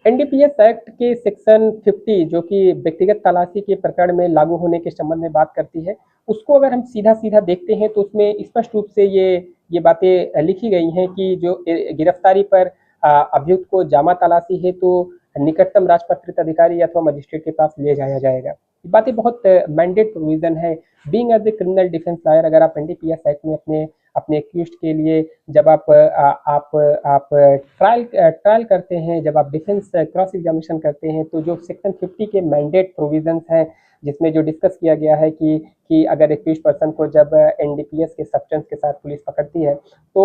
NDPS act के section 50 जो कि व्यक्तिगत तलाशी के प्रकरण में लागू होने के संबंध में बात करती है, उसको अगर हम सीधा-सीधा देखते हैं तो उसमें स्पष्ट रूप से ये बातें लिखी गई हैं कि जो गिरफ्तारी पर अभियुक्त को जामा तलाशी है तो निकटतम राजपत्रित अधिकारी अथवा मजिस्ट्रेट के पास ले जाया जाएगा। ये बातें बहुत मैंडेट प्रोविजन है। Being as a criminal defence lawyer, अगर आप एनडीपीएस एक्ट में अपने अपने एक्यूज्ड के लिए जब आप ट्रायल करते हैं, जब आप डिफेंस क्रॉस एग्जामिनेशन करते हैं, तो जो सेक्शन 50 के मैंडेट प्रोविजंस हैं, जिसमें जो डिस्कस किया गया है कि अगर एक्यूज्ड पर्सन को जब एनडीपीएस के सब्सटेंस के साथ पुलिस पकड़ती है तो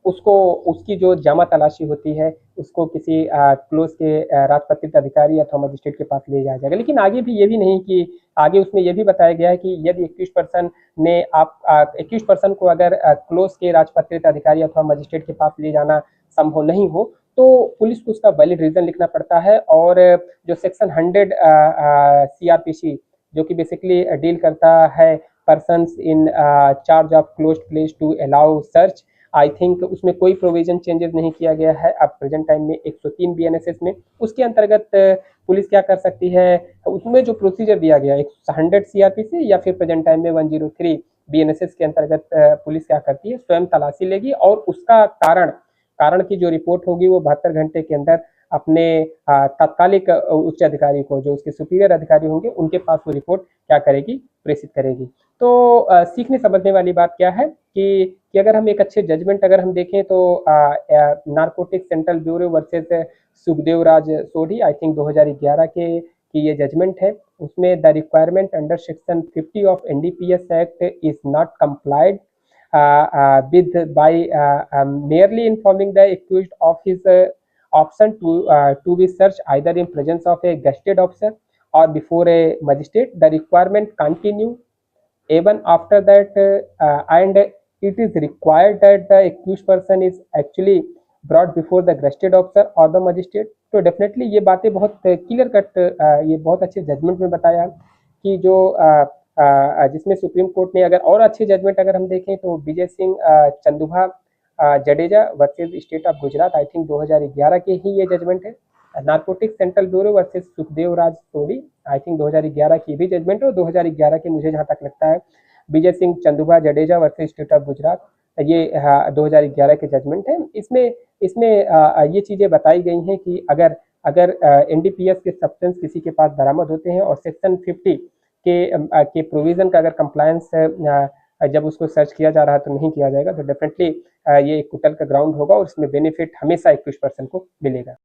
उसको उसकी जो जामा तलाशी होती है उसको किसी क्लोज के राजपत्रित अधिकारी अथवा मजिस्ट्रेट के पास ले जाया जाएगा। लेकिन आगे भी ये भी नहीं कि आगे उसमें यह भी बताया गया है कि यदि एक्यूज्ड पर्सन ने एक्यूज्ड पर्सन को अगर क्लोज के राजपत्रित अधिकारी अथवा मजिस्ट्रेट के पास ले जाना संभव नहीं हो तो पुलिस को उसका वैलिड रीजन लिखना पड़ता है। और जो सेक्शन 100 सीआरपीसी जो कि बेसिकली डील करता है persons in charge of closed place to allow search, I think उसमें कोई प्रोविजन चेंजेस नहीं किया गया है अब प्रेजेंट टाइम में 103 बीएनएसएस में। उसके अंतर्गत पुलिस क्या कर सकती है, उसमें जो प्रोसीजर दिया गया 100 सीआरपीसी या फिर प्रेजेंट टाइम में 103 बीएनएसएस के अंतर्गत पुलिस क्या करती है, स्वयं तलाशी लेगी और उसका कारण की जो रिपोर्ट होगी वो 72 घंटे के अंदर अपने तात्कालिक उच्च अधिकारी को, जो उसके सुपीरियर अधिकारी होंगे, उनके पास वो रिपोर्ट क्या करेगी, प्रेषित करेगी। तो सीखने समझने वाली बात क्या है कि अगर हम एक अच्छे जजमेंट अगर हम देखें तो narcotics central bureau versus Sukhdev Raj Sodhi, I think 2011 की ये जजमेंट है। उसमें the requirement under section 50 of NDPS act is not complied with by merely informing the accused of his option to be searched either in presence of a gazetted officer or before a magistrate. The requirement continue even after that, and it is required that the accused person is actually brought before the gazetted officer or the magistrate. तो definitely ये बातें बहुत clear cut ये बहुत अच्छे judgement में बताया कि जो जिसमें सुप्रीम कोर्ट ने अगर और अच्छे जजमेंट अगर हम देखें तो Vijay Singh Chandubha Jadeja versus state of Gujarat, I think 2011 के ही ये जजमेंट है। Narcotics central bureau versus Sukhdev Raj Sodhi, I think 2011 की भी जजमेंट है। और 2011 के मुझे जहाँ तक लगता है Vijay Singh Chandubha Jadeja versus state of Gujarat, ये 2011 के जजमेंट है। इसमें ये चीज़ें बताई गई हैं कि अगर एनडीपीएस के सब्सटेंस किसी के पास बरामद होते हैं और सेक्शन 50 के प्रोविजन का अगर कंप्लायंस जब उसको सर्च किया जा रहा है तो नहीं किया जाएगा, तो डेफिनेटली ये एक कुटल का ग्राउंड होगा और इसमें बेनिफिट हमेशा एक्यूज्ड पर्सन को मिलेगा।